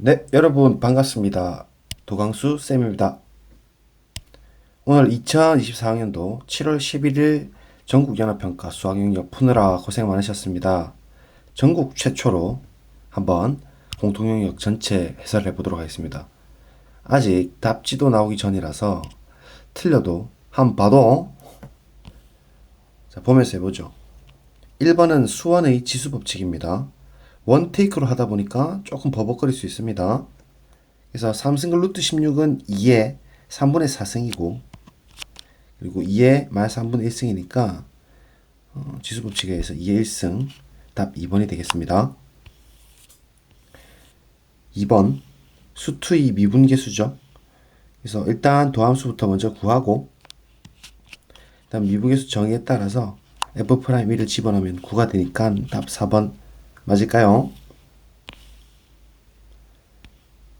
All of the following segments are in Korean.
네, 여러분 반갑습니다. 도강수 쌤입니다. 오늘 2024학년도 7월 11일 전국연합평가 수학영역 푸느라 고생 많으셨습니다. 전국 최초로 한번 공통영역 전체 해설해 보도록 하겠습니다. 아직 답지도 나오기 전이라서 틀려도 한번 봐도 자, 보면서 해보죠. 1번은 수원의 지수법칙입니다. 원테이크로 하다 보니까 조금 버벅거릴 수 있습니다. 그래서 3승근 루트 16은 2의 3분의 4승이고 그리고 2의 마이너스 3분의 1승이니까 지수법칙에 의해서 2의 1승 답 2번이 되겠습니다. 2번 수투의 미분계수죠. 그래서 일단 도함수부터 먼저 구하고 일단 미분계수 정의에 따라서 f'1을 집어넣으면 9가 되니까 답 4번 맞을까요?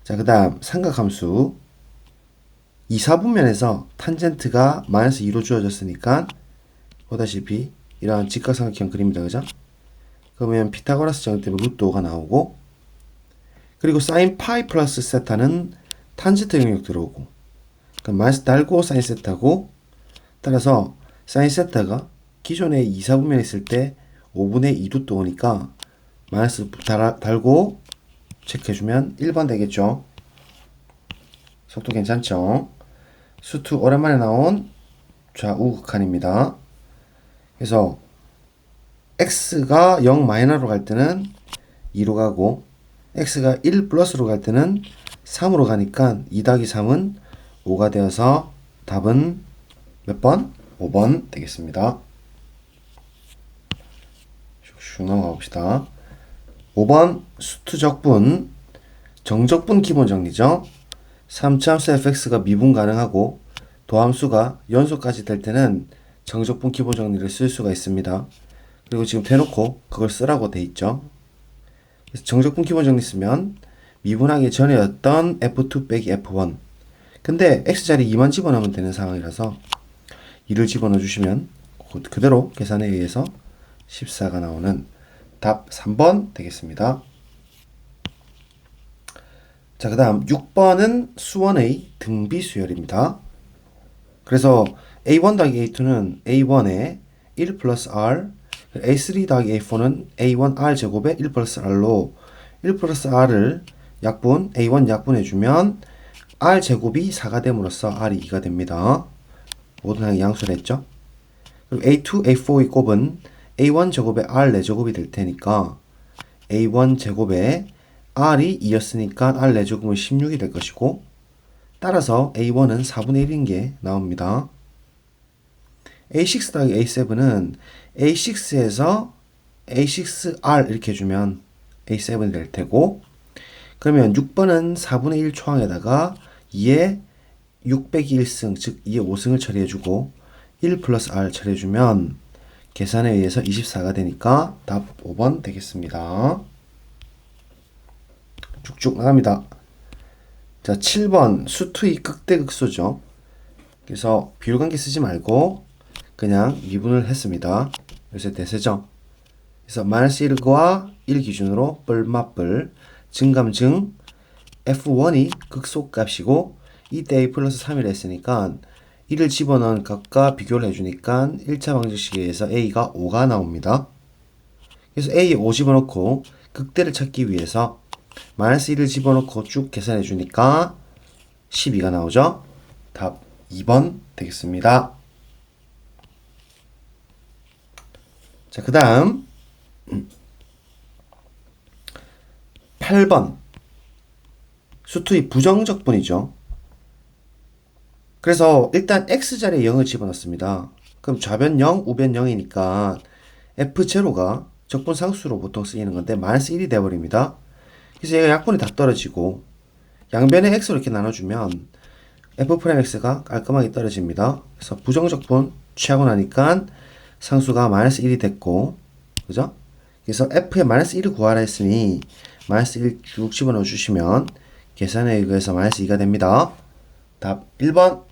자, 그 다음 삼각함수 2, 4분면에서 탄젠트가 마이너스 2로 주어졌으니까 보다시피 이러한 직각삼각형 그립니다. 그죠? 그러면 피타고라스 정리 때문에 루트 5가 나오고 그리고 사인 파이 플러스 세타는 탄젠트 영역 들어오고 그러니까 마이너스 달고 사인 세타고 따라서 사인 세타가 기존에 2, 4분면에 있을 때 5분의 2 루트 5니까 마이너스 달고 체크해주면 1번 되겠죠. 속도 괜찮죠? 수투 오랜만에 나온 좌우 극한입니다. 그래서 x가 0 마이너로 갈 때는 2로 가고 x가 1 플러스로 갈 때는 3으로 가니까 2 더하기 3은 5가 되어서 답은 몇 번? 5번 되겠습니다. 슉슉 넘어가 봅시다. 5번 수투적분 정적분 기본 정리죠. 3차함수 fx가 미분 가능하고 도함수가 연속까지 될 때는 정적분 기본 정리를 쓸 수가 있습니다. 그리고 지금 대놓고 그걸 쓰라고 돼 있죠. 그래서 정적분 기본 정리 쓰면 미분하기 전이었던 f2 빼기 f1 근데 x자리 2만 집어넣으면 되는 상황이라서 2를 집어넣어 주시면 그대로 계산에 의해서 14가 나오는 답 3번 되겠습니다. 자, 그 다음 6번은 수원의 등비수열입니다. 그래서 A1 더하기 A2는 A1에 1 플러스 R, A3 더하기 A4는 A1R 제곱에 1 플러스 R로 1 플러스 R을 약분, A1 약분해주면 R 제곱이 4가 됨으로써 R이 2가 됩니다. 모든 항이 양수를 했죠. 그리고 A2, A4의 곱은 A1 제곱에 R 4제곱이 될 테니까 A1 제곱에 R이 2였으니까 R 4제곱은 16이 될 것이고 따라서 A1은 4분의 1인 게 나옵니다. A6 더하기 A7은 A6에서 A6R 이렇게 해주면 A7이 될 테고 그러면 6번은 4분의 1 초항에다가 2의 6 빼기 1승 즉 2의 5승을 처리해주고 1 플러스 R 처리해주면 계산에 의해서 24가 되니까 답 5번 되겠습니다. 쭉쭉 나갑니다. 자, 7번 수투의 극대극소죠. 그래서 비율관계 쓰지 말고 그냥 미분을 했습니다. 요새 대세죠. 그래서 마이너스 1과 1 기준으로 뿔맛뿔 증감증 F1이 극소값이고 이때 A 플러스 3이라 했으니까 1을 집어넣은 값과 비교를 해주니까 1차 방정식에 의해서 A가 5가 나옵니다. 그래서 A에 5 집어넣고 극대를 찾기 위해서 마이너스 1을 집어넣고 쭉 계산해 주니까 12가 나오죠. 답 2번 되겠습니다. 자, 그 다음 8번 수투의 부정적분이죠. 그래서 일단 x자리에 0을 집어넣습니다. 그럼 좌변 0, 우변 0이니까 f0가 적분 상수로 보통 쓰이는 건데 마이너스 1이 되어버립니다. 그래서 얘가 약분이 다 떨어지고 양변에 x로 이렇게 나눠주면 f'x가 깔끔하게 떨어집니다. 그래서 부정적분 취하고 나니까 상수가 마이너스 1이 됐고 그죠? 그래서 f에 마이너스 1을 구하라 했으니 마이너스 1 쭉 집어넣어 주시면 계산에 의해서 마이너스 2가 됩니다. 답 1번.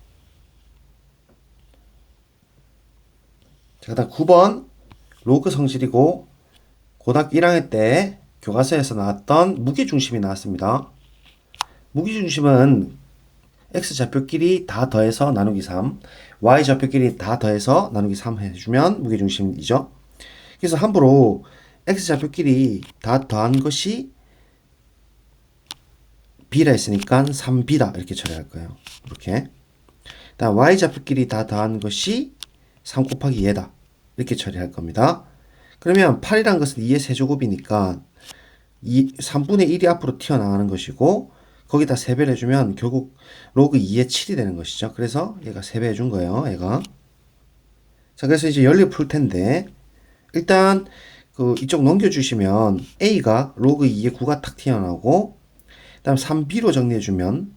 자, 그다음 9번 로그 성질이고 고등학교 1학년 때 교과서에서 나왔던 무게중심이 나왔습니다. 무게중심은 x좌표끼리 다 더해서 나누기 3, y좌표끼리 다 더해서 나누기 3 해주면 무게중심이죠. 그래서 함부로 x좌표끼리 다 더한 것이 b라 했으니까 3b다 이렇게 처리할 거예요. 이렇게. 다음 y좌표끼리 다 더한 것이 3 곱하기 얘다 이렇게 처리할 겁니다. 그러면 8이란 것은 2의 세제곱이니까 3분의 1이 앞으로 튀어나가는 것이고 거기다 3배를 해주면 결국 로그 2의 7이 되는 것이죠. 그래서 얘가 3배 해준 거예요. 얘가. 자, 그래서 이제 연립 풀 텐데 일단 그 이쪽 넘겨주시면 a가 로그 2의 9가 탁 튀어나오고 다음 3b로 정리해주면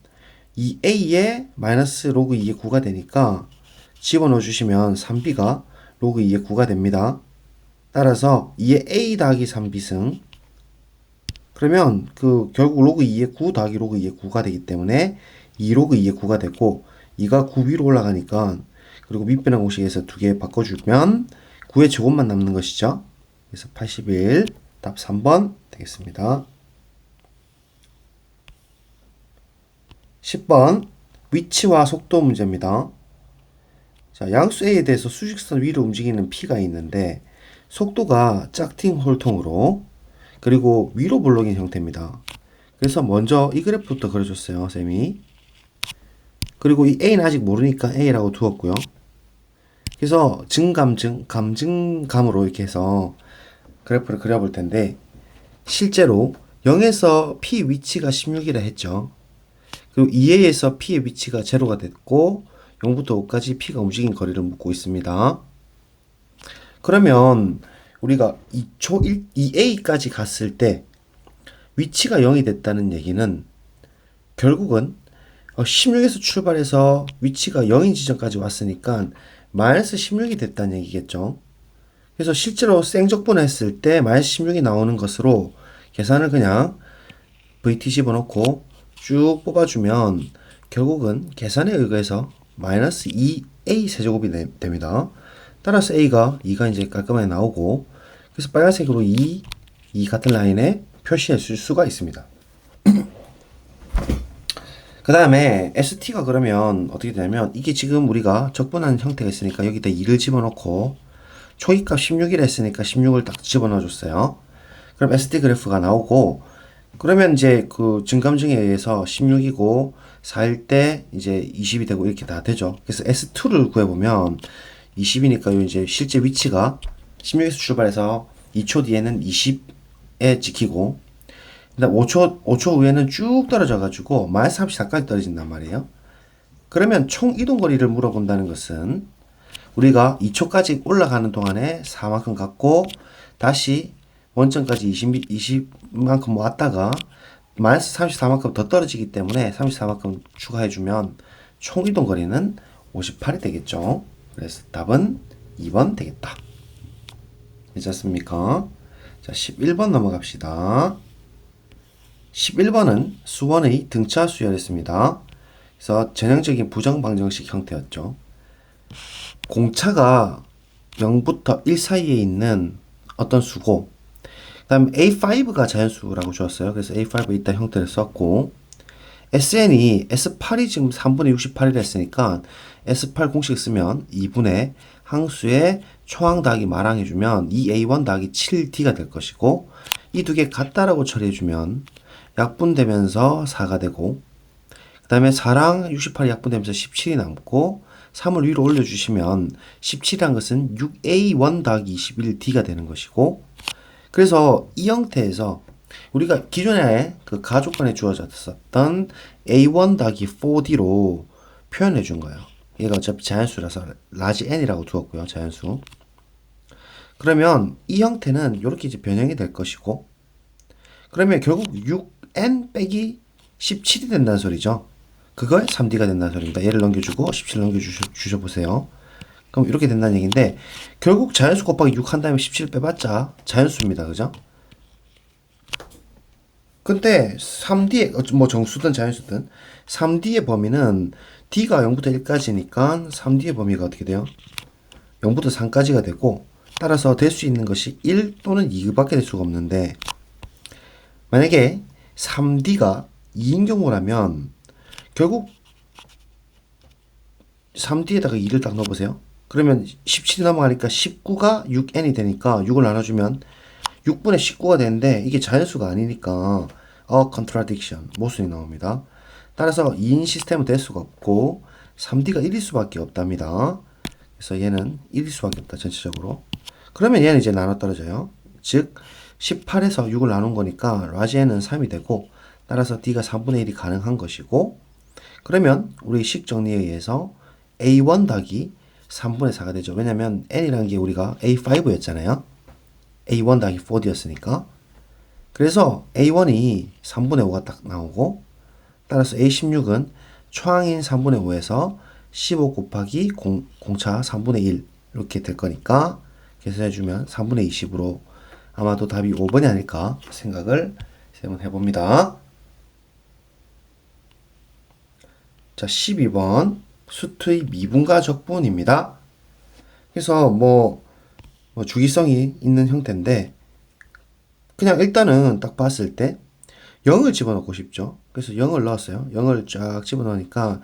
이 a에 마이너스 로그 2의 9가 되니까 집어넣어 주시면 3b가 로그 2의 9가 됩니다. 따라서 2의 a 더하기 3b승 그러면 그 결국 로그 2의 9 더하기 로그 2의 9가 되기 때문에 2 로그 2의 9가 되고 2가 9 위로 올라가니까 그리고 밑변환 공식에서 두 개 바꿔주면 9의 제곱만 남는 것이죠. 그래서 81 답 3번 되겠습니다. 10번 위치와 속도 문제입니다. 자, 양수 A에 대해서 수직선 위로 움직이는 P가 있는데 속도가 짝팅 홀통으로 그리고 위로 볼록인 형태입니다. 그래서 먼저 이 그래프부터 그려줬어요, 쌤이. 그리고 이 A는 아직 모르니까 A라고 두었고요. 그래서 감증감으로 이렇게 해서 그래프를 그려볼 텐데 실제로 0에서 P 위치가 16이라 했죠. 그리고 2A에서 P의 위치가 0가 됐고 0부터 5까지 P가 움직인 거리를 묻고 있습니다. 그러면 우리가 2A까지 갔을 때 위치가 0이 됐다는 얘기는 결국은 16에서 출발해서 위치가 0인 지점까지 왔으니까 마이너스 16이 됐다는 얘기겠죠. 그래서 실제로 생적분했을 때 마이너스 16이 나오는 것으로 계산을 그냥 VT 집어넣고 쭉 뽑아주면 결국은 계산에 의거해서 마이너스 2A 세제곱이 됩니다. 따라서 A가 2가 이제 깔끔하게 나오고 그래서 빨간색으로 이 같은 라인에 표시해 줄 수가 있습니다. 그 다음에 ST가 그러면 어떻게 되냐면 이게 지금 우리가 적분한 형태가 있으니까 여기다 2를 집어넣고 초기값 16이라 했으니까 16을 딱 집어넣어 줬어요. 그럼 ST 그래프가 나오고 그러면 이제 그 증감증에 의해서 16이고 4일 때 이제 20이 되고 이렇게 다 되죠. 그래서 S2를 구해보면 20이니까 이제 실제 위치가 16에서 출발해서 2초 뒤에는 20에 찍히고 그다음 5초 후에는 쭉 떨어져가지고 마이너스 34까지 떨어진단 말이에요. 그러면 총 이동거리를 물어본다는 것은 우리가 2초까지 올라가는 동안에 4만큼 갖고 다시 원점까지 20만큼 왔다가 마이너스 34만큼 더 떨어지기 때문에 34만큼 추가해주면 총 이동거리는 58이 되겠죠. 그래서 답은 2번 되겠다. 괜찮습니까? 자, 11번 넘어갑시다. 11번은 수원의 등차 수열했습니다. 그래서 전형적인 부정방정식 형태였죠. 공차가 0부터 1 사이에 있는 어떤 수고 그 다음 A5가 자연수라고 주었어요. 그래서 A5에 있다 형태를 썼고 SN이 S8이 지금 3분의 68이라 했으니까 S8 공식 쓰면 2분의 항수의 초항 더하기 마랑 해주면 2A1 더하기 7D가 될 것이고 이 두 개 같다라고 처리해주면 약분되면서 4가 되고 그 다음에 4랑 68이 약분되면서 17이 남고 3을 위로 올려주시면 17이란 것은 6A1 더하기 21D가 되는 것이고 그래서 이 형태에서 우리가 기존에 그 가족관에 주어졌었던 A1 더하기 4D로 표현해 준 거예요. 얘가 어차피 자연수라서 라지 n이라고 두었고요. 자연수. 그러면 이 형태는 이렇게 이제 변형이 될 것이고 그러면 결국 6n 빼기 17이 된다는 소리죠. 그걸 3D가 된다는 소리입니다. 얘를 넘겨주고 17 넘겨주셔보세요. 그럼 이렇게 된다는 얘기인데 결국 자연수 곱하기 6 한 다음에 17 빼봤자 자연수입니다. 그죠? 근데 3D의 뭐 정수든 자연수든 3D의 범위는 D가 0부터 1까지니까 3D의 범위가 어떻게 돼요? 0부터 3까지가 되고 따라서 될 수 있는 것이 1 또는 2밖에 될 수가 없는데 만약에 3D가 2인 경우라면 결국 3D에다가 2를 딱 넣어보세요. 그러면 17이 넘어가니까 19가 6n이 되니까 6을 나눠주면 6분의 19가 되는데 이게 자연수가 아니니까 contradiction, 모순이 나옵니다. 따라서 2인 시스템은 될 수가 없고 3D가 1일 수밖에 없답니다. 그래서 얘는 1일 수밖에 없다, 전체적으로. 그러면 얘는 이제 나눠 떨어져요. 즉 18에서 6을 나눈 거니까 라지에는 3이 되고, 따라서 D가 3분의 1이 가능한 것이고, 그러면 우리 식 정리에 의해서 A1 더하기 3분의 4가 되죠. 왜냐면 n이라는 게 우리가 A5였잖아요. A1 더하기 4D였으니까. 그래서 A1이 3분의 5가 딱 나오고, 따라서 A16은 초항인 3분의 5에서 15 곱하기 공차 3분의 1 이렇게 될 거니까 계산해주면 3분의 20으로 아마도 답이 5번이 아닐까 생각을 한번 해봅니다. 자, 12번 수투의 미분과 적분입니다. 그래서 뭐 주기성이 있는 형태인데, 그냥 일단은 딱 봤을 때 0을 집어넣고 싶죠. 그래서 0을 넣었어요. 0을 쫙 집어넣으니까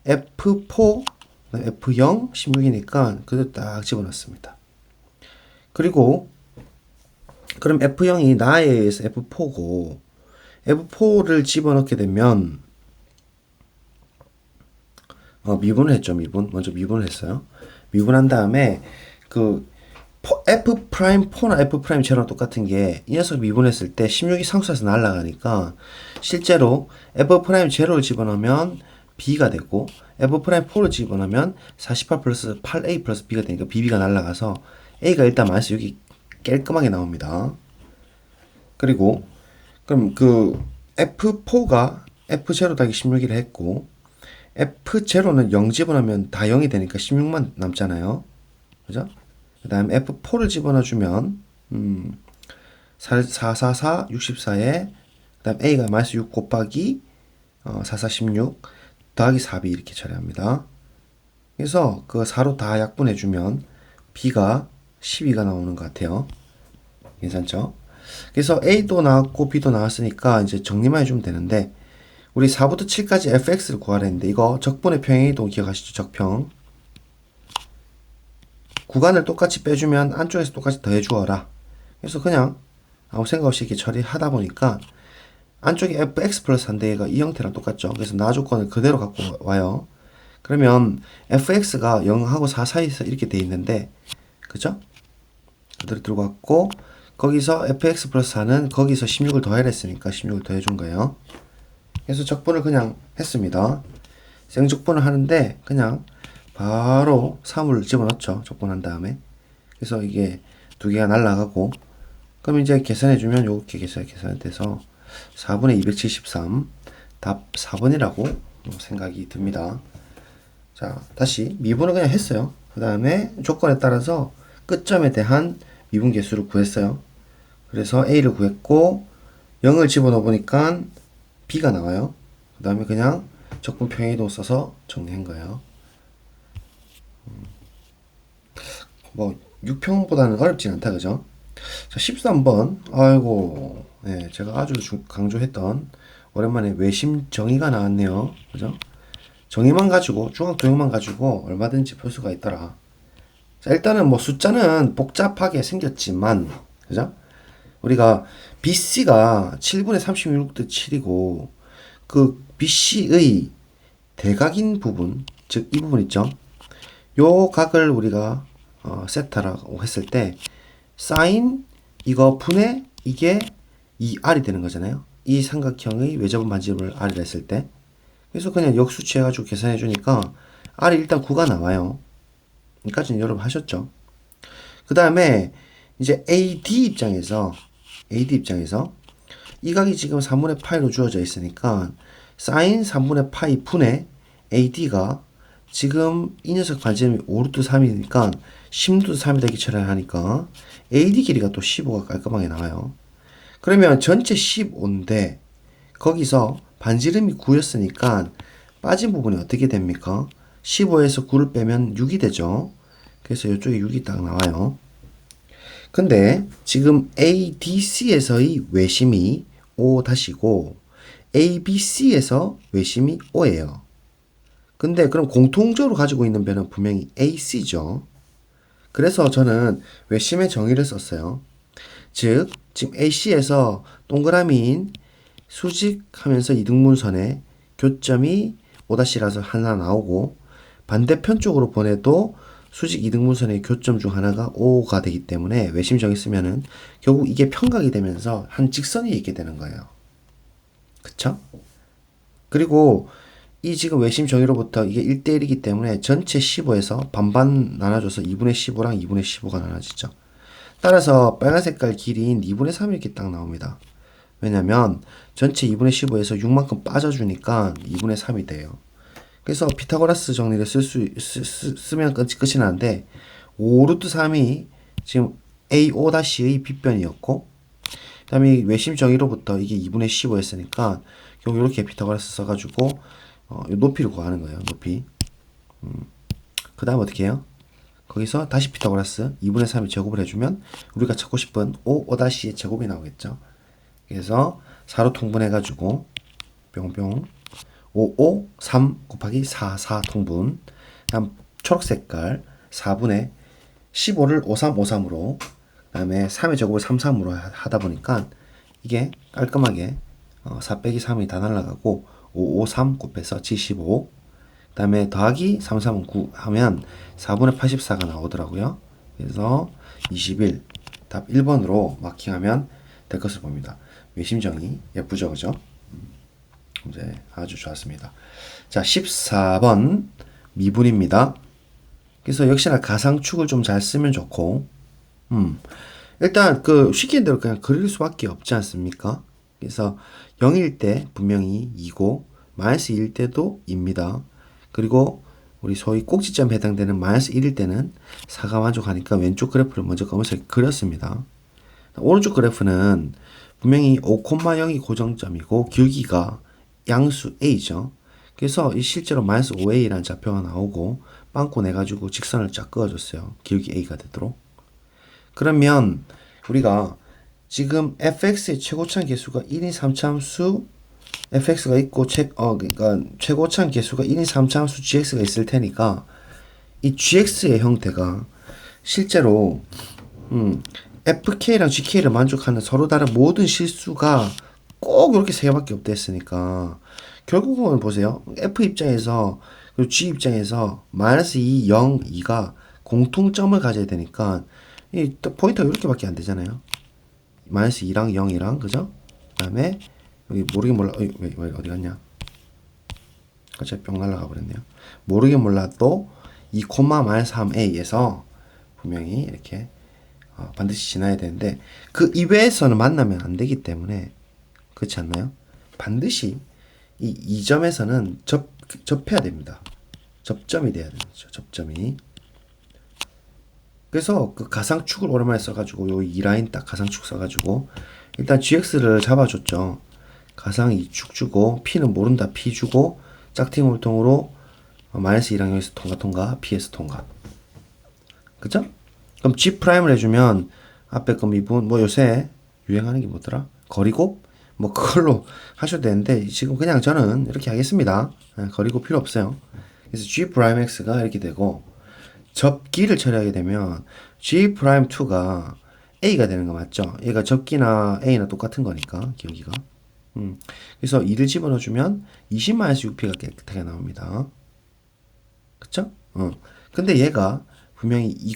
F4, F0, 16이니까 그대로 딱 집어넣습니다. 그리고 그럼 F0이 나에 의해서 F4고, F4를 집어넣게 되면 미분을 했죠. 먼저 미분을 했어요. 미분한 다음에 그 F'4나 F'0랑 똑같은 게, 이 녀석 미분했을 때 16이 상수에서 날아가니까 실제로 F'0를 집어넣으면 B가 되고, F'4를 집어넣으면 48 플러스 8A 플러스 B가 되니까 BB가 날아가서 A가 일단 마이너스 6이 깔끔하게 나옵니다. 그리고 그럼 그 F4가 F0 더하기 16이라 했고, F0는 0 집어넣으면 다 0이 되니까 16만 남잖아요. 그죠? 그 다음에 F4를 집어넣어주면 444, 64에 그 다음 A가 마이너스 6 곱하기 44, 16 더하기 4B 이렇게 처리합니다. 그래서 그 4로 다 약분해주면 B가 12가 나오는 것 같아요. 괜찮죠? 그래서 A도 나왔고 B도 나왔으니까 이제 정리만 해주면 되는데, 우리 4부터 7까지 fx를 구하려 했는데, 이거 적분의 평행이동 기억하시죠? 적평. 구간을 똑같이 빼주면 안쪽에서 똑같이 더해주어라. 그래서 그냥 아무 생각 없이 이렇게 처리하다 보니까 안쪽에 fx 플러스 한 대가 이 형태랑 똑같죠. 그래서 나 조건을 그대로 갖고 와요. 그러면 fx가 0하고 4 사이에서 이렇게 돼 있는데, 그죠? 그대로 들고 왔고, 거기서 fx 플러스 4는 거기서 16을 더해야 했으니까 16을 더해준 거예요. 그래서 적분을 그냥 했습니다. 생적분을 하는데 그냥 바로 3을 집어넣죠. 적분한 다음에. 그래서 이게 두 개가 날라가고, 그럼 이제 계산해주면 이렇게 계산이 돼서 4분의 273, 답 4번이라고 생각이 듭니다. 자, 다시 미분을 그냥 했어요. 그 다음에 조건에 따라서 끝점에 대한 미분 개수를 구했어요. 그래서 A를 구했고 0을 집어넣어 보니까 B가 나와요. 그 다음에 그냥 적분 평행이동 써서 정리한 거예요. 뭐 6평보다는 어렵진 않다, 그죠? 자, 13번. 아이고, 네, 제가 아주 강조했던 오랜만에 외심 정의가 나왔네요. 그죠? 정의만 가지고, 중학 도형만 가지고 얼마든지 풀 수가 있더라. 자, 일단은 뭐 숫자는 복잡하게 생겼지만, 그죠? 우리가 BC가 7분의 36도 7이고, 그 BC의 대각인 부분, 즉 이 부분 있죠? 요 각을 우리가 세타라고 했을 때 사인 이거 분의 이게 2R이 되는 거잖아요. 이 삼각형의 외접은 반지름을 R이라 했을 때. 그래서 그냥 역수치 해가지고 계산해 주니까 R이 일단 9가 나와요. 여기까지는 여러분 하셨죠? 그 다음에 이제 AD 입장에서 이 각이 지금 3분의 파이로 주어져 있으니까 사인 3분의 파이 분의 AD가 지금 이 녀석 반지름이 5루트 3이니까 10루트 3이 되기 처리하니까 AD 길이가 또 15가 깔끔하게 나와요. 그러면 전체 15인데 거기서 반지름이 9였으니까 빠진 부분이 어떻게 됩니까? 15에서 9를 빼면 6이 되죠. 그래서 이쪽에 6이 딱 나와요. 근데 지금 ADC에서의 외심이 5-고 ABC에서 외심이 O예요. 근데 그럼 공통적으로 가지고 있는 변은 분명히 AC죠. 그래서 저는 외심의 정의를 썼어요. 즉, 지금 AC에서 동그라미인 수직하면서 이등분선에 교점이 5-라서 하나 나오고 반대편 쪽으로 보내도 수직 이등분선의 교점 중 하나가 O가 되기 때문에 외심 정의 쓰면은 결국 이게 평각이 되면서 한 직선이 있게 되는 거예요. 그쵸? 그리고 이 지금 외심 정의로부터 이게 1대1이기 때문에 전체 15에서 반반 나눠줘서 2분의 15랑 2분의 15가 나눠지죠. 따라서 빨간 색깔 길이인 2분의 3 이렇게 딱 나옵니다. 왜냐면 전체 2분의 15에서 6만큼 빠져주니까 2분의 3이 돼요. 그래서 피타고라스 정리를 쓰면 끝이 나는데 5루트 3이 지금 AO'의 빗변이었고 그 다음에 외심 정의로부터 이게 2분의 15였으니까 결국 이렇게 피타고라스 써가지고 높이를 구하는 거예요. 높이. 그 다음 어떻게 해요? 거기서 다시 피타고라스 2분의 3을 제곱을 해주면 우리가 찾고 싶은 5의 제곱이 나오겠죠. 그래서 4로 통분해가지고 뿅뿅 5, 3 곱하기 4 통분. 다음 초록색깔 4분의 15를 5, 3, 5, 3으로 그 다음에 3의 제곱을 3, 3으로 하다 보니까 이게 깔끔하게 4 빼기 3이 다 날라가고 5, 5, 3 곱해서 75. 그 다음에 더하기 3, 3은 9 하면 4분의 84가 나오더라고요. 그래서 21. 답 1번으로 마킹하면 될 것을 봅니다. 외심정의 예쁘죠, 그죠? 이제 아주 좋았습니다. 자, 14번 미분입니다. 그래서 역시나 가상축을 좀 잘 쓰면 좋고, 일단 그 시키는 대로 그냥 그릴 수밖에 없지 않습니까? 그래서 0일 때 분명히 2고 마이너스 1일 때도 2입니다. 그리고 우리 소위 꼭지점에 해당되는 마이너스 1일 때는 4가 만족하니까 왼쪽 그래프를 먼저 검은색에 그렸습니다. 오른쪽 그래프는 분명히 5,0이 고정점이고 길기가 양수 a죠. 그래서 이 실제로 마이너스 5a라는 좌표가 나오고 빵꾸 내가지고 직선을 쫙 그어줬어요. 길기 a가 되도록. 그러면 우리가 지금 fx의 최고참 개수가 1인 3차함수 fx가 있고 그러니까 최고참 개수가 1인 3차함수 gx가 있을 테니까 이 gx의 형태가 실제로 fk랑 gk를 만족하는 서로 다른 모든 실수가 꼭 이렇게 세 개밖에 없다 했으니까 결국은 보세요. f 입장에서 그리고 g 입장에서 마이너스 2, 0, 2가 공통점을 가져야 되니까 이 포인터가 이렇게밖에 안 되잖아요. 마이너스 2랑 0이랑 그죠? 그 다음에 여기 모르게 몰라 왜 어디 갔냐? 갑자기 뿅 날라가 버렸네요. 모르게 몰라도 2, 마이너스 3a에서 분명히 이렇게 반드시 지나야 되는데 그 이외에서는 만나면 안 되기 때문에 그렇지 않나요? 반드시 이 2점에서는 접해야 됩니다. 접점이 돼야 되는 거죠. 접점이. 그래서 그 가상축을 오랜만에 써가지고 요 2라인 딱 가상축 써가지고 일단 gx를 잡아줬죠. 가상 2축 주고 p는 모른다 p 주고 짝퉁물통으로 마이너스 2랑 여기서 통과 p에서 통과. 그죠? 그럼 g'을 해주면 앞에 거 미분 뭐 요새 유행하는 게 뭐더라? 거리곱? 뭐 그걸로 하셔도 되는데 지금 그냥 저는 이렇게 하겠습니다. 거리곱 필요 없어요. 그래서 g'x가 이렇게 되고 접기를 처리하게 되면 g'2가 a가 되는 거 맞죠? 얘가 접기나 a나 똑같은 거니까 기울기가. 그래서 2를 집어넣어주면 20-6p가 깨끗하게 나옵니다. 그쵸? 근데 얘가 분명히 2,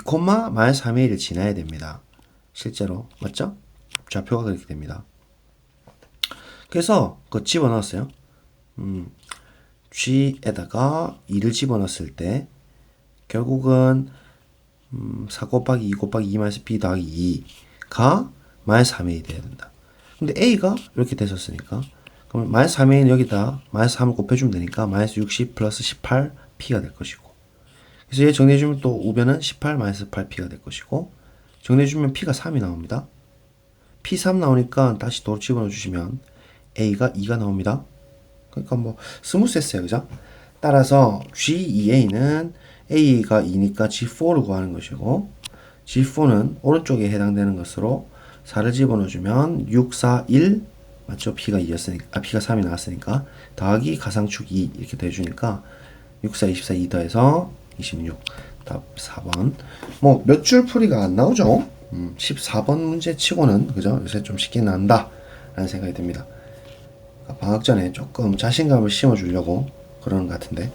마이너스 3의 1을 지나야 됩니다. 실제로. 맞죠? 좌표가 그렇게 됩니다. 그래서 그거 집어넣었어요. g에다가 2를 집어넣었을 때 결국은 4 곱하기 2 곱하기 2 마이너스 b 더하기 2가 마이너스 3이 돼야 된다. 근데 a가 이렇게 됐었으니까 그럼 마이너스 3은 여기다 마이너스 3을 곱해주면 되니까 마이너스 60 플러스 18p가 될 것이고 그래서 얘 정리해주면 또 우변은 18 마이너스 8p가 될 것이고 정리해주면 p가 3이 나옵니다. p 3 나오니까 다시 도로 집어넣어주시면 a가 2가 나옵니다. 그러니까 뭐 스무스했어요. 그죠? 따라서 G2A는 A가 2니까 G4를 구하는 것이고 G4는 오른쪽에 해당되는 것으로 4를 집어넣어주면 6, 4, 1 맞죠? P가 2였으니까, P가 3이 나왔으니까, 더하기 가상축 2, 이렇게 더해주니까, 6, 4, 24, 2 더해서 26. 답 4번. 뭐, 몇 줄 풀이가 안 나오죠? 14번 문제 치고는, 그죠? 요새 좀 쉽게 난다. 라는 생각이 듭니다. 방학 전에 조금 자신감을 심어주려고 그러는 것 같은데.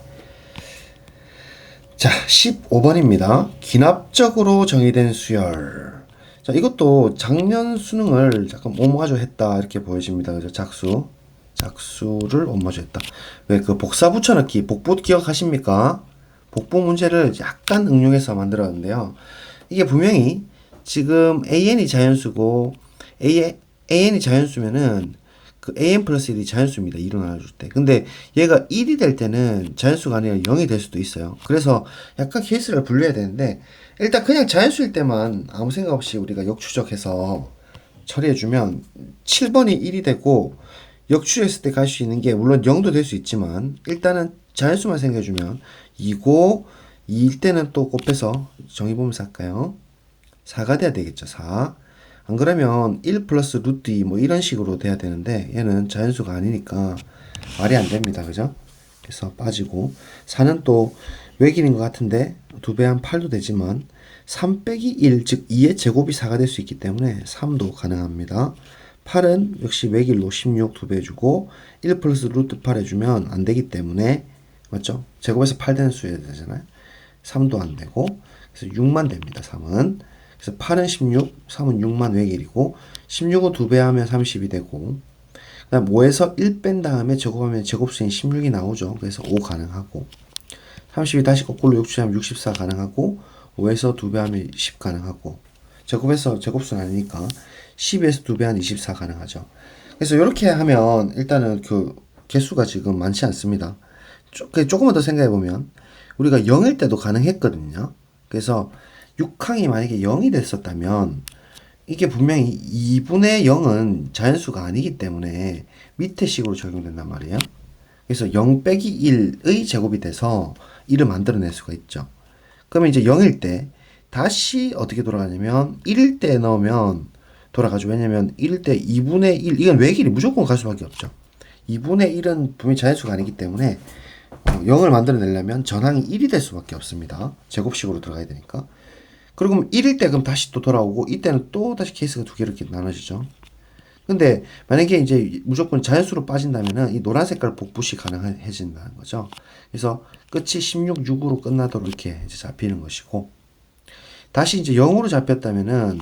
자, 15번입니다. 기납적으로 정의된 수열. 자, 이것도 작년 수능을 잠깐 오마주 했다 이렇게 보여집니다. 그죠? 작수를 오마주 했다. 왜 그 복사 붙여넣기 복부 기억하십니까? 복부 문제를 약간 응용해서 만들었는데요. 이게 분명히 지금 AN이 자연수고 AN이 자연수면은 그 AN 플러스 1이 자연수입니다. 2로 나눠줄 때. 근데 얘가 1이 될 때는 자연수가 아니라 0이 될 수도 있어요. 그래서 약간 케이스를 분류해야 되는데 일단 그냥 자연수일 때만 아무 생각 없이 우리가 역추적해서 처리해주면 7번이 1이 되고 역추했을 때 갈 수 있는 게 물론 0도 될 수 있지만 일단은 자연수만 생겨주면 2고 2일 때는 또 곱해서 정의보면서 할까요? 4가 돼야 되겠죠. 4. 안 그러면 1 플러스 루트 2 뭐 이런 식으로 돼야 되는데 얘는 자연수가 아니니까 말이 안 됩니다. 그죠? 그래서 빠지고 4는 또 외길인 것 같은데 2배 한 8도 되지만 3 빼기 1, 즉 2의 제곱이 4가 될 수 있기 때문에 3도 가능합니다. 8은 역시 외길로 16 2배 해주고 1 플러스 루트 8 해주면 안 되기 때문에 맞죠? 제곱에서 8 되는 수여야 되잖아요. 3도 안 되고 그래서 6만 됩니다. 3은 그래서 8은 16, 3은 6만 외길이고 16은 2배 하면 30이 되고 그 다음 5에서 1 뺀 다음에 제곱하면 제곱수인 16이 나오죠. 그래서 5 가능하고 30이 다시 거꾸로 역추하면 64 가능하고 5에서 2배 하면 10 가능하고 제곱에서 제곱수는 아니니까 12에서 2배 하면 24 가능하죠. 그래서 이렇게 하면 일단은 그 개수가 지금 많지 않습니다. 조금만 더 생각해보면 우리가 0일 때도 가능했거든요. 그래서 6항이 만약에 0이 됐었다면 이게 분명히 2분의 0은 자연수가 아니기 때문에 밑에 식으로 적용된단 말이에요. 그래서 0 빼기 1의 제곱이 돼서 1을 만들어낼 수가 있죠. 그러면 이제 0일 때 다시 어떻게 돌아가냐면 1일 때 넣으면 돌아가죠. 왜냐면 1일 때 2분의 1, 이건 외길이 무조건 갈 수밖에 없죠. 2분의 1은 분명히 자연수가 아니기 때문에 0을 만들어내려면 전항이 1이 될 수밖에 없습니다. 제곱식으로 들어가야 되니까. 그리고 1일 때 그럼 다시 또 돌아오고 이때는 또 다시 케이스가 두 개로 이렇게 나눠지죠. 근데 만약에 이제 무조건 자연수로 빠진다면은 이 노란 색깔 복붙이 가능해진다는 거죠. 그래서 끝이 16, 6으로 끝나도록 이렇게 이제 잡히는 것이고 다시 이제 0으로 잡혔다면은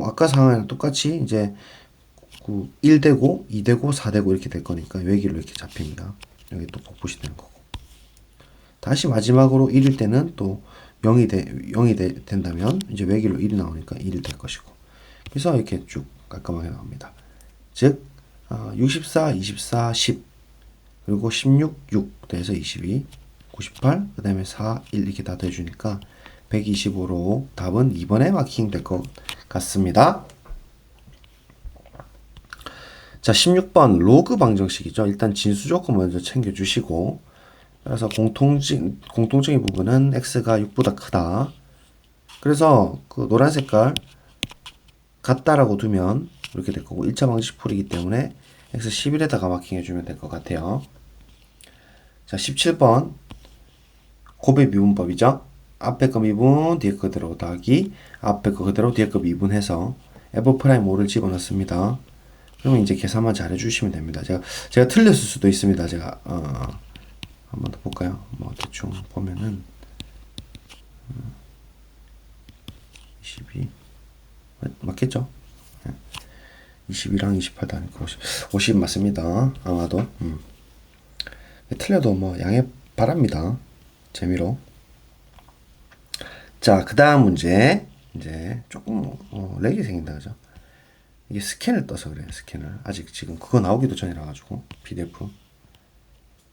아까 상황이랑 똑같이 이제 1 되고 2 되고 4 되고 이렇게 될 거니까 외길로 이렇게 잡힙니다. 여기 또 복붙이 되는 거고. 다시 마지막으로 1일 때는 또 0이 된다면 이제 외길로 1이 나오니까 1이 될 것이고. 그래서 이렇게 쭉 깔끔하게 나옵니다. 즉 64, 24, 10 그리고 16, 6 더해서 22, 98, 그 다음에 4, 1 이렇게 다 더해주니까 125로 답은 2번에 마킹 될 것 같습니다. 자, 16번 로그 방정식이죠. 일단 진수 조건 먼저 챙겨주시고 그래서 공통적인 부분은 x가 6보다 크다. 그래서 그 노란 색깔 같다라고 두면 이렇게 될 거고 1차 방정식 풀이기 때문에 x 11에다가 마킹해주면 될 것 같아요. 자, 17번 곱의 미분법이죠. 앞에 거 미분, 뒤에 거 그대로 더하기, 앞에 거 그대로 뒤에 거 미분해서 f'5를 집어넣습니다. 그러면 이제 계산만 잘 해주시면 됩니다. 제가 틀렸을 수도 있습니다. 제가 한 번 더 볼까요? 뭐 대충 보면은 22 맞겠죠? 22랑 28도 아니고 50 맞습니다. 아마도 틀려도 뭐 양해 바랍니다. 재미로. 자, 그 다음 문제 이제 조금 렉이 생긴다 그죠? 이게 스캔을 떠서 그래요. 스캔을 아직 지금 그거 나오기도 전이라 가지고 PDF.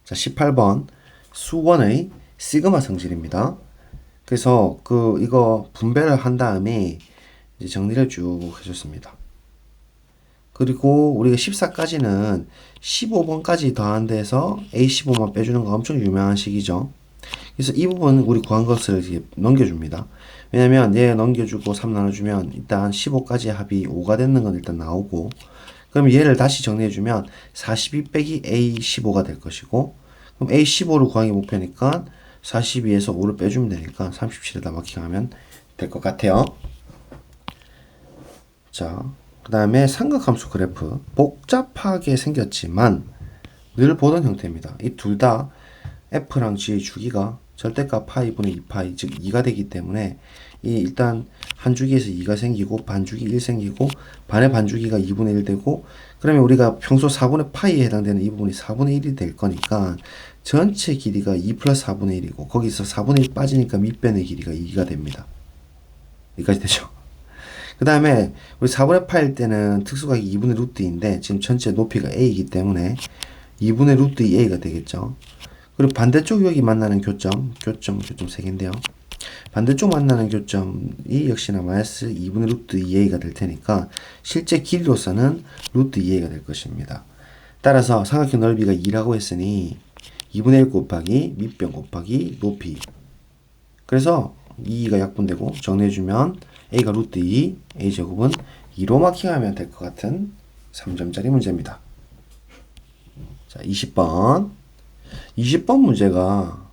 자, 18번 수원의 시그마 성질입니다. 그래서 이거 분배를 한 다음에 이제 정리를 쭉 해줬습니다. 그리고 우리가 14까지는 15번까지 더한 데서 A15만 빼주는 거 엄청 유명한 식이죠. 그래서 이 부분은 우리 구한 것을 이제 넘겨줍니다. 왜냐면 얘 넘겨주고 3 나눠주면 일단 15까지 합이 5가 되는 건 일단 나오고 그럼 얘를 다시 정리해주면 42 빼기 A15가 될 것이고, 그럼 A15를 구하기 목표니까 42에서 5를 빼주면 되니까 37에다 마킹하면 될 것 같아요. 자, 그 다음에 삼각함수 그래프. 복잡하게 생겼지만 늘 보던 형태입니다. 이 둘 다 F랑 G의 주기가 절대값 파이분의 2파이, 즉 2가 되기 때문에 이 일단 한 주기에서 2가 생기고 반주기 1 생기고 반의 반주기가 2분의 1 되고, 그러면 우리가 평소 4분의 파이에 해당되는 이 부분이 4분의 1이 될 거니까 전체 길이가 2 플러스 4분의 1이고 거기서 4분의 1 빠지니까 밑변의 길이가 2가 됩니다. 여기까지 되죠. 그 다음에 우리 4분의 파일 때는 특수각이 2분의 루트 2인데 지금 전체 높이가 a이기 때문에 2분의 루트 2a가 되겠죠. 그리고 반대쪽 여기 만나는 교점 3개인데요. 반대쪽 만나는 교점이 역시나 마이너스 2분의 루트 2a가 될 테니까 실제 길이로서는 루트 2a가 될 것입니다. 따라서 삼각형 넓이가 2라고 했으니 2분의 1 곱하기 밑변 곱하기 높이, 그래서 2가 약분되고 정리해주면 a가 루트 2, a제곱은 2로 마킹하면 될 것 같은 3점짜리 문제입니다. 자, 20번. 20번 문제가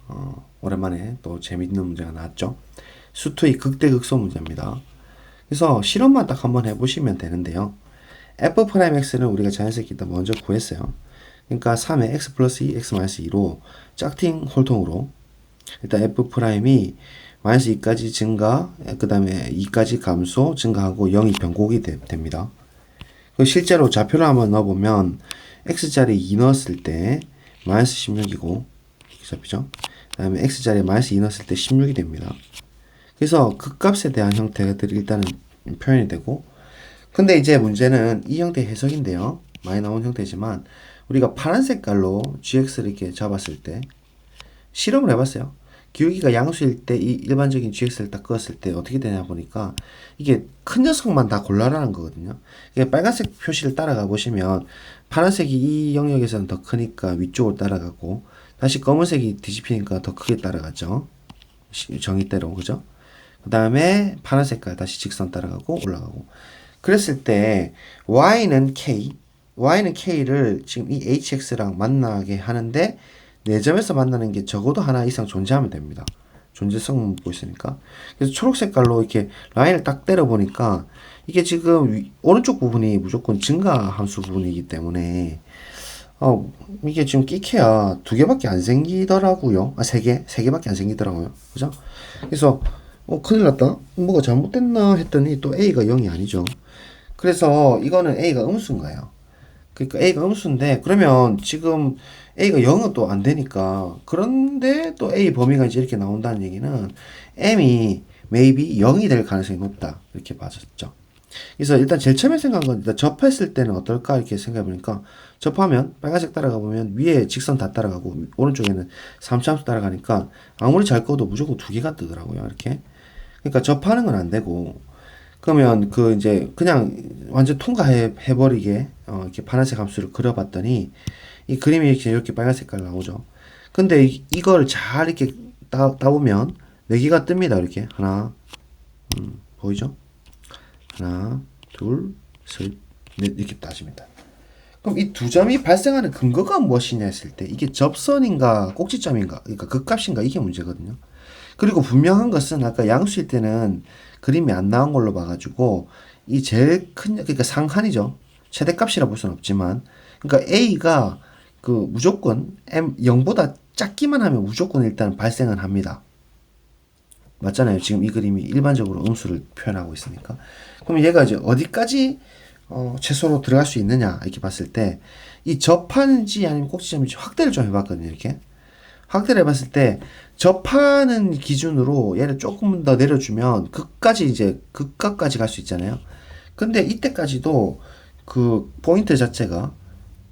오랜만에 또 재밌는 문제가 나왔죠. 수투의 극대극소 문제입니다. 그래서 실험만 딱 한번 해보시면 되는데요. f'x는 우리가 자연스럽게 일단 먼저 구했어요. 그러니까 3의 x 플러스 2, x 마이너스 2로 짝팅 홀통으로 일단 f'이 마이너스 2까지 증가, 그 다음에 2까지 감소, 증가하고 0이 변곡이 됩니다. 실제로 좌표를 한번 넣어보면 x자리에 2 넣었을 때 마이너스 16이고 이렇게 잡히죠. 그 다음에 x자리에 마이너스 2 넣었을 때 16이 됩니다. 그래서 극값에 대한 형태들이 일단은 표현이 되고, 근데 이제 문제는 이 형태의 해석인데요. 많이 나온 형태지만 우리가 파란 색깔로 gx를 이렇게 잡았을 때 실험을 해봤어요. 기울기가 양수일 때 이 일반적인 gx를 딱 그었을 때 어떻게 되냐 보니까 이게 큰 녀석만 다 골라라는 거거든요. 이게 빨간색 표시를 따라가 보시면 파란색이 이 영역에서는 더 크니까 위쪽으로 따라가고, 다시 검은색이 뒤집히니까 더 크게 따라가죠. 정의대로, 그죠? 그 다음에 파란 색깔 다시 직선 따라가고 올라가고. 그랬을 때 y는 k를 지금 이 hx랑 만나게 하는데 4점에서 만나는 게 적어도 하나 이상 존재하면 됩니다. 존재성 묻고 있으니까. 그래서 초록 색깔로 이렇게 라인을 딱 때려보니까 이게 지금 오른쪽 부분이 무조건 증가함수 부분이기 때문에 이게 지금 끼케야 2개밖에 안 생기더라고요. 3개밖에 안 생기더라고요. 그죠? 그래서 큰일 났다. 뭐가 잘못됐나 했더니 또 a가 0이 아니죠. 그래서 이거는 a가 음수인가요? 그러니까 a가 음수인데, 그러면 지금 a가 0은 또 안 되니까, 그런데 또 a 범위가 이제 이렇게 나온다는 얘기는 m이 maybe 0이 될 가능성이 높다, 이렇게 봐졌죠. 그래서 일단 제일 처음에 생각한 건 일단 접했을 때는 어떨까 이렇게 생각해 보니까, 접하면 빨간색 따라가 보면 위에 직선 다 따라가고 오른쪽에는 3차함수 따라가니까 아무리 잘 꺼도 무조건 2개가 뜨더라고요. 이렇게. 그러니까 접하는 건 안 되고, 그러면 이제 그냥 완전 통과해 버리게 이렇게 파란색 함수를 그려봤더니 이 그림이 이렇게 빨간 색깔 나오죠. 근데 이걸 잘 이렇게 따보면 4개가 뜹니다. 이렇게 하나, 보이죠? 하나, 둘, 셋, 넷 이렇게 따집니다. 그럼 이 2점이 발생하는 근거가 무엇이냐 했을 때 이게 접선인가 꼭지점인가, 그러니까 극값인가, 이게 문제거든요. 그리고 분명한 것은 아까 양수일 때는 그림이 안 나온 걸로 봐가지고 이 제일 큰, 그러니까 상한이죠. 최대값이라 볼 수는 없지만, 그러니까 a가 무조건 0보다 작기만 하면 무조건 일단 발생은 합니다. 맞잖아요. 지금 이 그림이 일반적으로 음수를 표현하고 있으니까. 그럼 얘가 이제 어디까지 최소로 들어갈 수 있느냐 이렇게 봤을 때 이 접하는지 아니면 꼭지점인지 확대를 좀 해봤거든요. 이렇게 확대를 해봤을 때 접하는 기준으로 얘를 조금 더 내려주면 극값까지 갈 수 있잖아요. 근데 이때까지도 그 포인트 자체가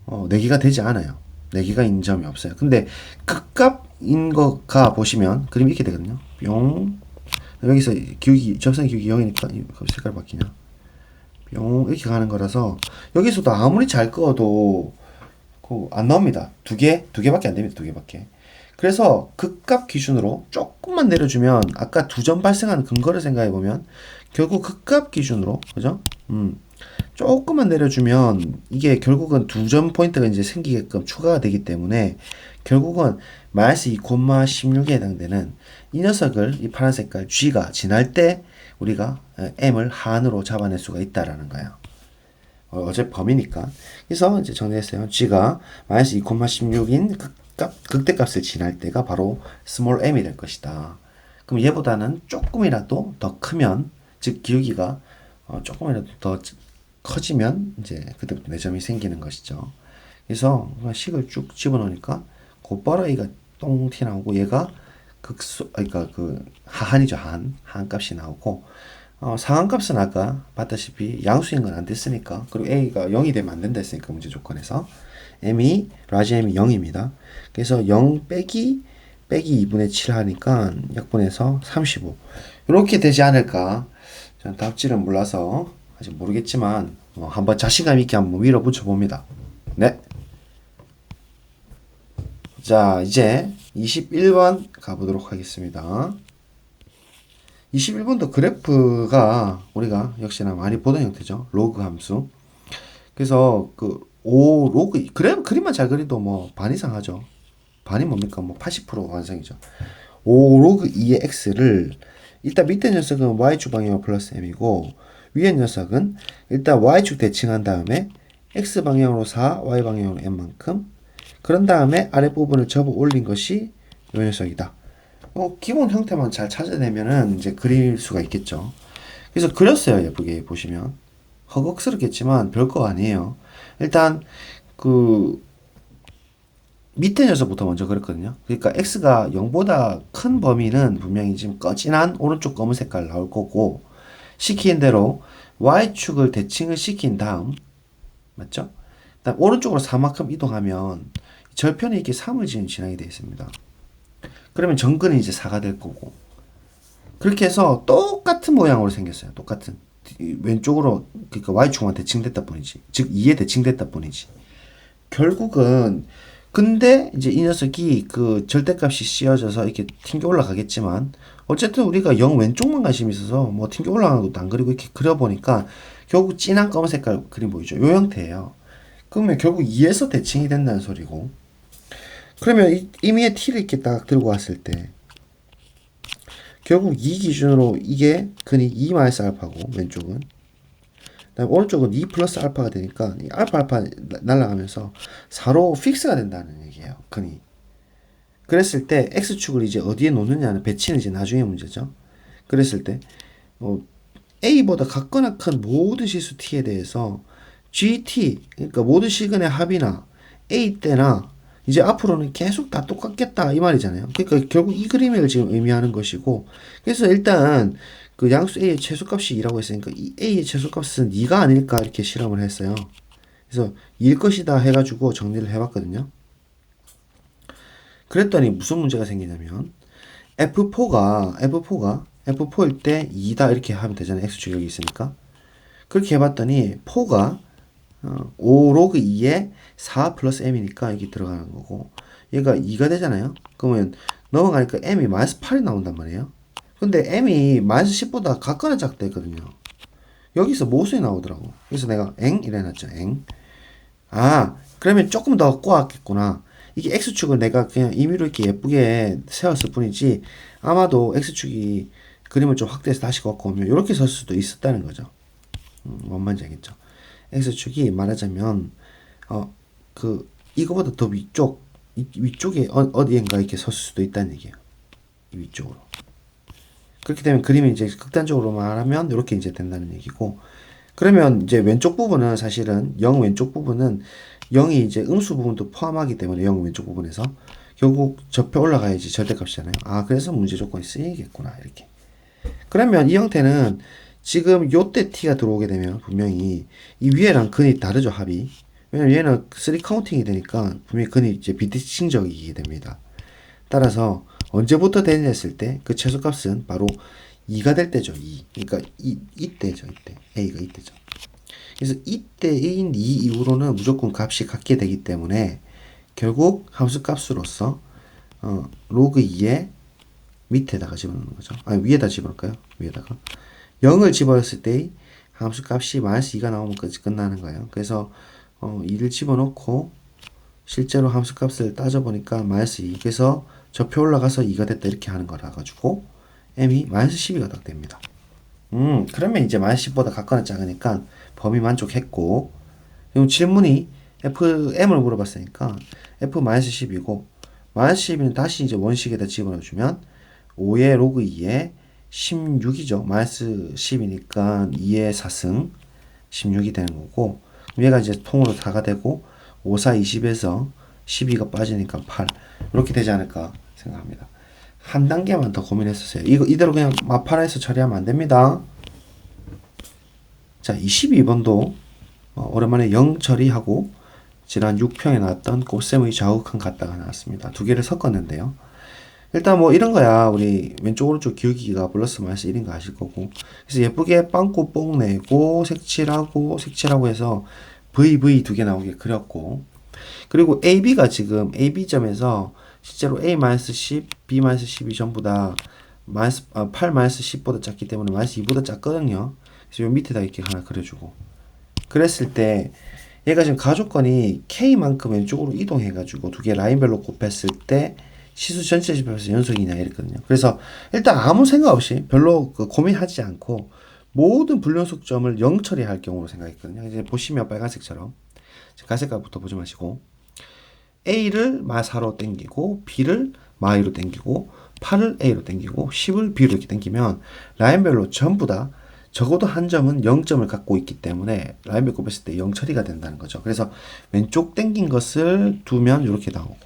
4개가 되지 않아요. 4개가 있는 점이 없어요. 근데 극값인 거가 보시면 그림이 이렇게 되거든요. 뿅. 여기서 접선 기울기 0이니까 색깔 바뀌냐. 뿅. 이렇게 가는 거라서 여기서도 아무리 잘 그어도 안 나옵니다. 2개밖에 안 됩니다. 2개밖에. 그래서 극값 기준으로 조금만 내려주면 아까 2점 발생하는 근거를 생각해 보면 결국 극값 기준으로, 그죠? 조금만 내려주면 이게 결국은 두 점 포인트가 이제 생기게끔 추가가 되기 때문에 결국은 마이너스 2,16에 해당되는 이 녀석을 이 파란 색깔 G가 지날 때 우리가 M을 한으로 잡아낼 수가 있다라는 거예요. 어제 범위니까. 그래서 이제 정리했어요. G가 마이너스 2,16인 극대값을 지날 때가 바로 스몰 m이 될 것이다. 그럼 얘보다는 조금이라도 더 크면, 즉 기울기가 조금이라도 더 커지면 이제 그때부터 내점이 생기는 것이죠. 그래서 식을 쭉 집어넣으니까 곧바로 A가 똥 튀어나오고 얘가 그러니까 그 하한이죠. 하한 값이 나오고 상한값은 아까 봤다시피 양수인 건 안 됐으니까, 그리고 A가 0이 되면 안 된다 했으니까 문제 조건에서 M이 라지 M이 0입니다. 그래서 0 빼기 2분의 7 하니까 약분해서 35 이렇게 되지 않을까. 저는 답지를 몰라서 아직 모르겠지만 한번 자신감 있게 한번 밀어붙여 봅니다. 네. 자, 이제 21번 가보도록 하겠습니다. 21번도 그래프가 우리가 역시나 많이 보던 형태죠. 로그 함수. 그래서 로그 그림만 잘 그리도 뭐 반 이상 하죠. 반이 뭡니까? 뭐 80% 완성이죠. 5 로그 2의 x를 일단 밑에 녀석은 y축 방향 플러스 m이고 위에 녀석은 일단 y축 대칭한 다음에 x 방향으로 4, y 방향으로 m만큼, 그런 다음에 아랫부분을 접어 올린 것이 이 녀석이다. 기본 형태만 잘 찾아내면은 이제 그릴 수가 있겠죠. 그래서 그렸어요. 예쁘게 보시면. 허걱스럽겠지만 별거 아니에요. 일단 밑에 녀석부터 먼저 그렸거든요. 그러니까 x가 0보다 큰 범위는 분명히 지금 꺼진한 오른쪽 검은 색깔 나올 거고, 시킨 대로 y축을 대칭을 시킨 다음, 맞죠? 그다음 오른쪽으로 4만큼 이동하면 절편이 이렇게 3을 지금 진행이 되어 있습니다. 그러면 정근이 이제 4가 될 거고, 그렇게 해서 똑같은 모양으로 생겼어요. 똑같은 왼쪽으로, 그러니까 y축만 대칭됐다 뿐이지, 즉 2에 대칭됐다 뿐이지. 결국은 근데 이제 이 녀석이 그 절대값이 씌워져서 이렇게 튕겨 올라가겠지만, 어쨌든 우리가 0 왼쪽만 관심이 있어서 뭐 튕겨 올라가는 것도 안 그리고 이렇게 그려보니까 결국 진한 검은 색깔 그림 보이죠? 요 형태예요. 그러면 결국 2에서 대칭이 된다는 소리고, 그러면 임의의 t를 이렇게 딱 들고 왔을 때 결국 2 기준으로 이게 근이 2-알파고 왼쪽은, 그다음 오른쪽은 2 플러스 알파가 되니까 이 알파 날아가면서 4로 픽스가 된다는 얘기예요. 근이. 그랬을 때 x축을 이제 어디에 놓느냐는 배치는 이제 나중에 문제죠. 그랬을 때 a보다 같거나 큰 모든 실수 t에 대해서 gt, 그러니까 모든 시근의 합이나 a 때나 이제 앞으로는 계속 다 똑같겠다 이 말이잖아요. 그러니까 결국 이 그림을 지금 의미하는 것이고, 그래서 일단 그 양수 a의 최소값이 2라고 했으니까 이 a의 최소값은 2가 아닐까 이렇게 실험을 했어요. 그래서 2일 것이다 해가지고 정리를 해봤거든요. 그랬더니 무슨 문제가 생기냐면 F4일 때 2다 이렇게 하면 되잖아요. X축 여기 있으니까. 그렇게 해봤더니 4가 5 로그 2에 4 플러스 m이니까 여기 들어가는 거고, 얘가 2가 되잖아요. 그러면 넘어가니까 m이 마이너스 8이 나온단 말이에요. 근데 m이 마이너스 10보다 같거나 작다 했거든요. 여기서 모순이 나오더라고. 그래서 내가 엥? 이래놨죠. 엥. 아, 그러면 조금 더 꼬았겠구나. 이게 X축을 내가 그냥 임의로 이렇게 예쁘게 세웠을 뿐이지, 아마도 X축이 그림을 좀 확대해서 다시 갖고 오면 이렇게 설 수도 있었다는 거죠. 뭔 말인지 알겠죠? X축이 말하자면 이거보다 더 위쪽에 어디엔가 이렇게 섰을 수도 있다는 얘기예요. 이 위쪽으로. 그렇게 되면 그림이 이제 극단적으로 말하면 이렇게 이제 된다는 얘기고, 그러면 이제 왼쪽 부분은 사실은 0 왼쪽 부분은 0이 이제 음수 부분도 포함하기 때문에 0 왼쪽 부분에서 결국 접해 올라가야지 절대값이잖아요. 아, 그래서 문제 조건이 쓰이겠구나 이렇게. 그러면 이 형태는 지금 요때 t가 들어오게 되면 분명히 이 위에랑 근이 다르죠, 합이. 왜냐면 얘는 3 카운팅이 되니까 분명히 근이 이제 비대칭적이게 됩니다. 따라서 언제부터 되냐 했을 때 그 최소값은 바로 2가 될 때죠. 2. 그러니까 이때죠. 이때. a가 이때죠. 그래서 이때인 2 이후로는 무조건 값이 같게 되기 때문에 결국 함수 값으로서 로그 2에 밑에다가 집어넣는 거죠. 아니, 위에다 집어넣을까요? 위에다가 0을 집어넣었을 때 함수 값이 마이너스 2가 나오면 끝나는 거예요. 그래서 2를 집어넣고 실제로 함수 값을 따져보니까 마이너스 2. 그래서 저표 올라가서 2가 됐다 이렇게 하는 거라 가지고 m이 마이너스 12가 딱 됩니다. 그러면 이제 마이너스 10보다 같거나 작으니까 범위 만족했고, 그리고 질문이 fm을 물어봤으니까 f 마이너스 10이고 마이너스 12는 다시 이제 원식에다 집어넣어주면 5의 로그 2에 16이죠. 마이너스 10이니까 2의 4승 16이 되는 거고, 얘가 이제 통으로 4가 되고 5, 4, 20에서 12가 빠지니까 8 이렇게 되지 않을까 생각합니다. 한 단계만 더 고민했었어요. 이대로 그냥 마파라에서 처리하면 안 됩니다. 자, 22번도 오랜만에 0 처리하고 지난 6평에 나왔던 곱셈의 좌우칸 갖다가 나왔습니다. 두 개를 섞었는데요. 일단 뭐 이런 거야. 우리 왼쪽 오른쪽 기울기가 플러스 마이너스 1인 거 아실 거고. 그래서 예쁘게 빵꾸 뽕 내고 색칠하고 해서 VV 두 개 나오게 그렸고. 그리고 AB가 지금 AB점에서 실제로 A-10, B-12 전부 다 8-10보다 작기 때문에 -2보다 작거든요. 그래서 요 밑에다 이렇게 하나 그려주고. 그랬을 때 얘가 지금 가족권이 K만큼 왼쪽으로 이동해가지고 두 개 라인별로 곱했을 때 시수 전체 집합에서 연속이냐 이랬거든요. 그래서 일단 아무 생각 없이 별로 고민하지 않고 모든 불연속점을 0 처리할 경우로 생각했거든요. 이제 보시면 빨간색처럼 갈색깔부터 보지 마시고 A를 마4로 땡기고 B를 마2로 땡기고 8을 A로 땡기고 10을 B로 이렇게 땡기면 라인별로 전부 다 적어도 한 점은 0점을 갖고 있기 때문에 라인별 곱했을 때 0 처리가 된다는 거죠. 그래서 왼쪽 땡긴 것을 두면 이렇게 나오고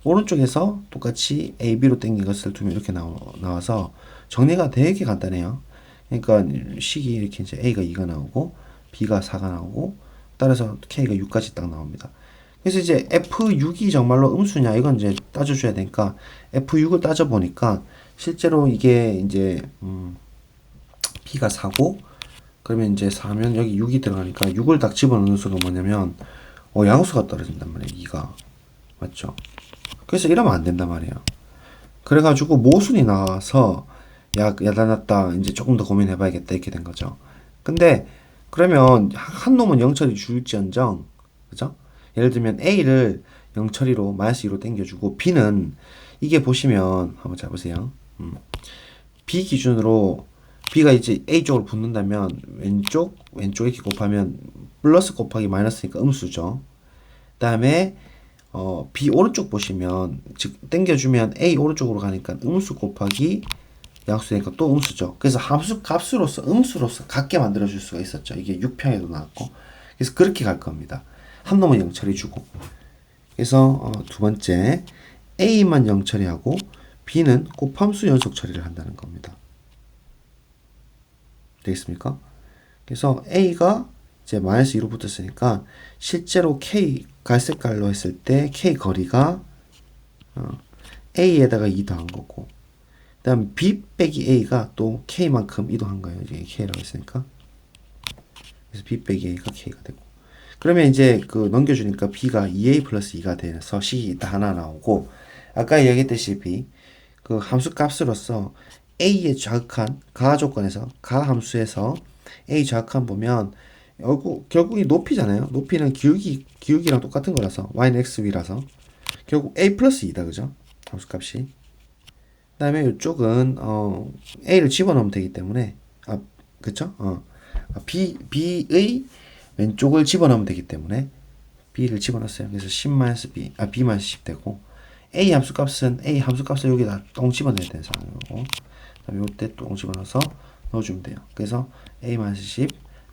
오른쪽에서 똑같이 AB로 땡긴 것을 두면 이렇게 나와서 정리가 되게 간단해요. 그러니까 식이 이렇게 이제 A가 2가 나오고 B가 4가 나오고 따라서 K가 6까지 딱 나옵니다. 그래서 이제 F6이 정말로 음수냐 이건 이제 따져줘야 되니까 F6을 따져보니까 실제로 이게 이제 B가 4고 그러면 이제 4면 여기 6이 들어가니까 6을 딱 집어넣는 수가 뭐냐면 양수가 떨어진단 말이에요. 2가 맞죠? 그래서 이러면 안 된단 말이에요. 그래가지고 모순이 나와서 야단났다 이제 조금 더 고민해봐야겠다 이렇게 된 거죠. 근데 그러면 한 놈은 0 처리 줄지언정 그죠? 예를 들면 A를 0 처리로 -2로 당겨주고 B는 이게 보시면 한번 잘 보세요. B 기준으로 B가 이제 A 쪽으로 붙는다면 왼쪽 이렇게 곱하면 플러스 곱하기 마이너스니까 음수죠. 그 다음에 B 오른쪽 보시면 즉 당겨주면 A 오른쪽으로 가니까 음수 곱하기 양수니까 또 음수죠. 그래서 함수 값으로서 음수로서 같게 만들어줄 수가 있었죠. 이게 6평에도 나왔고 그래서 그렇게 갈 겁니다. 한 놈은 0 처리 주고 그래서 두 번째 A만 0 처리하고 B는 곱함수 연속 처리를 한다는 겁니다. 되겠습니까? 그래서 A가 이제 -2로 붙었으니까 실제로 K 갈색깔로 했을 때 K 거리가 A에다가 2 더한 거고 그 다음 B 빼기 A가 또 K만큼 이동한 거예요. 이제 K라고 했으니까 그래서 B 빼기 A가 K가 되고 그러면 이제 넘겨주니까 B가 2A 플러스 2가 돼서 C이 다 하나 나오고 아까 얘기했다시피 그 함수 값으로서 A의 좌극한 가조건에서 가함수에서 A 좌극한 보면 결국 이 높이잖아요. 높이는 기울기랑 똑같은 거라서 y는 x위라서 결국 A 플러스 2다 그죠? 함수 값이 그 다음에 이쪽은 A를 집어넣으면 되기 때문에 그쵸? B의 왼쪽을 집어넣으면 되기 때문에 B를 집어넣었어요. 그래서 10-B, B-10 되고 A 함수 값은 A 함수 값을 여기다 똥 집어넣어야 되는 상황이고 그다음에 요때 똥 집어넣어서 넣어주면 돼요. 그래서 A-10,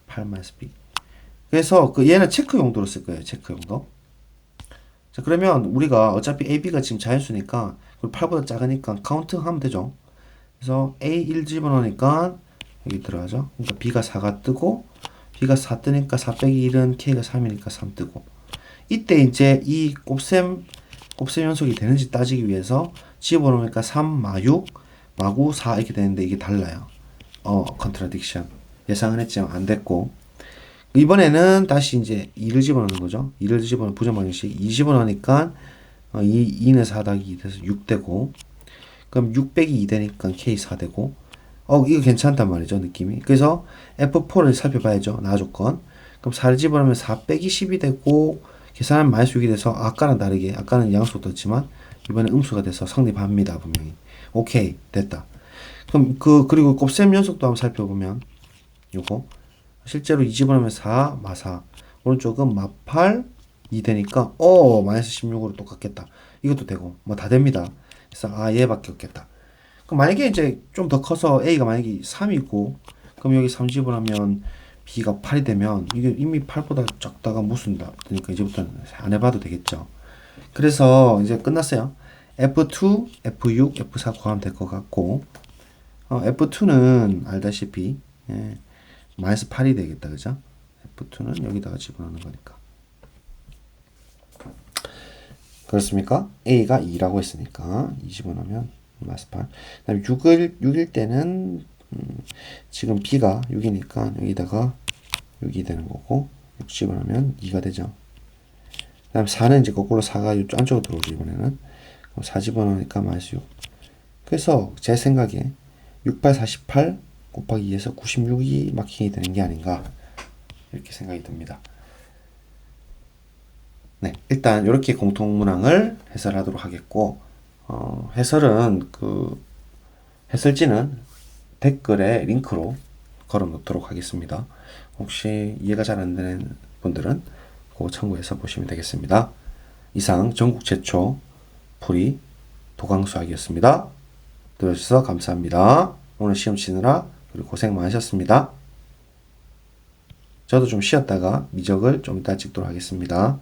8-B 그래서 얘는 체크 용도로 쓸 거예요. 체크 용도. 자 그러면 우리가 어차피 AB가 지금 자연수니까 8보다 작으니까 카운트 하면 되죠. 그래서 A1 집어넣으니까 여기 들어가죠. 그러니까 B가 4가 뜨고 B가 4 뜨니까 4 빼기 1은 K가 3이니까 3 뜨고 이때 이제 이 곱셈 연속이 되는지 따지기 위해서 집어넣으니까 3, 마6, 마구 4 이렇게 되는데 이게 달라요. 컨트라딕션. 예상은 했지만 안 됐고 이번에는 다시 이제 2를 집어넣는 거죠. 2를 집어넣는 부정방정식 2 집어넣으니까 2는 4 더하기 2 돼서 6 되고 그럼 6 빼기 2 되니까 K 4 되고 이거 괜찮단 말이죠, 느낌이. 그래서 F4를 살펴봐야죠, 나 조건. 그럼 4를 집어넣으면 4 빼기 10이 되고, 계산하면 마이너스 6이 돼서, 아까랑 다르게, 아까는 양수 떴지만, 이번에 음수가 돼서 성립합니다, 분명히. 오케이, 됐다. 그럼 그리고 곱셈 연속도 한번 살펴보면, 요거. 실제로 2 집어넣으면 4, 마4. 오른쪽은 마8, 2 되니까, 마이너스 16으로 똑같겠다. 이것도 되고, 뭐 다 됩니다. 그래서, 얘밖에 없겠다. 그럼 만약에 이제 좀 더 커서 A가 만약에 3이고, 그럼 여기 3 집어넣으면 B가 8이 되면, 이게 이미 8보다 작다가 무슨다. 그러니까 이제부터는 안 해봐도 되겠죠. 그래서 이제 끝났어요. F2, F6, F4 구하면 될 것 같고, F2는 알다시피, 예, 마이너스 8이 되겠다, 그죠? F2는 여기다가 집어넣는 거니까. 그렇습니까? A가 2라고 했으니까, 2 집어넣으면 마이너스 8. 그 다음에 6일 때는, 지금 B가 6이니까 여기다가 6이 되는 거고, 6 집어넣으면 2가 되죠. 그 다음 4는 이제 거꾸로 4가 이쪽 안쪽으로 들어오죠, 이번에는. 4 집어넣으니까 마이너스 6. 그래서 제 생각에 6, 8, 48 곱하기 2에서 96이 마킹이 되는 게 아닌가 이렇게 생각이 듭니다. 네, 일단 이렇게 공통문항을 해설하도록 하겠고, 해설은 해설지는 댓글에 링크로 걸어 놓도록 하겠습니다. 혹시 이해가 잘 안 되는 분들은 그거 참고해서 보시면 되겠습니다. 이상 전국 최초 풀이 도강수학이었습니다. 들어주셔서 감사합니다. 오늘 시험 치느라 그리고 고생 많으셨습니다. 저도 좀 쉬었다가 미적을 좀 이따 찍도록 하겠습니다.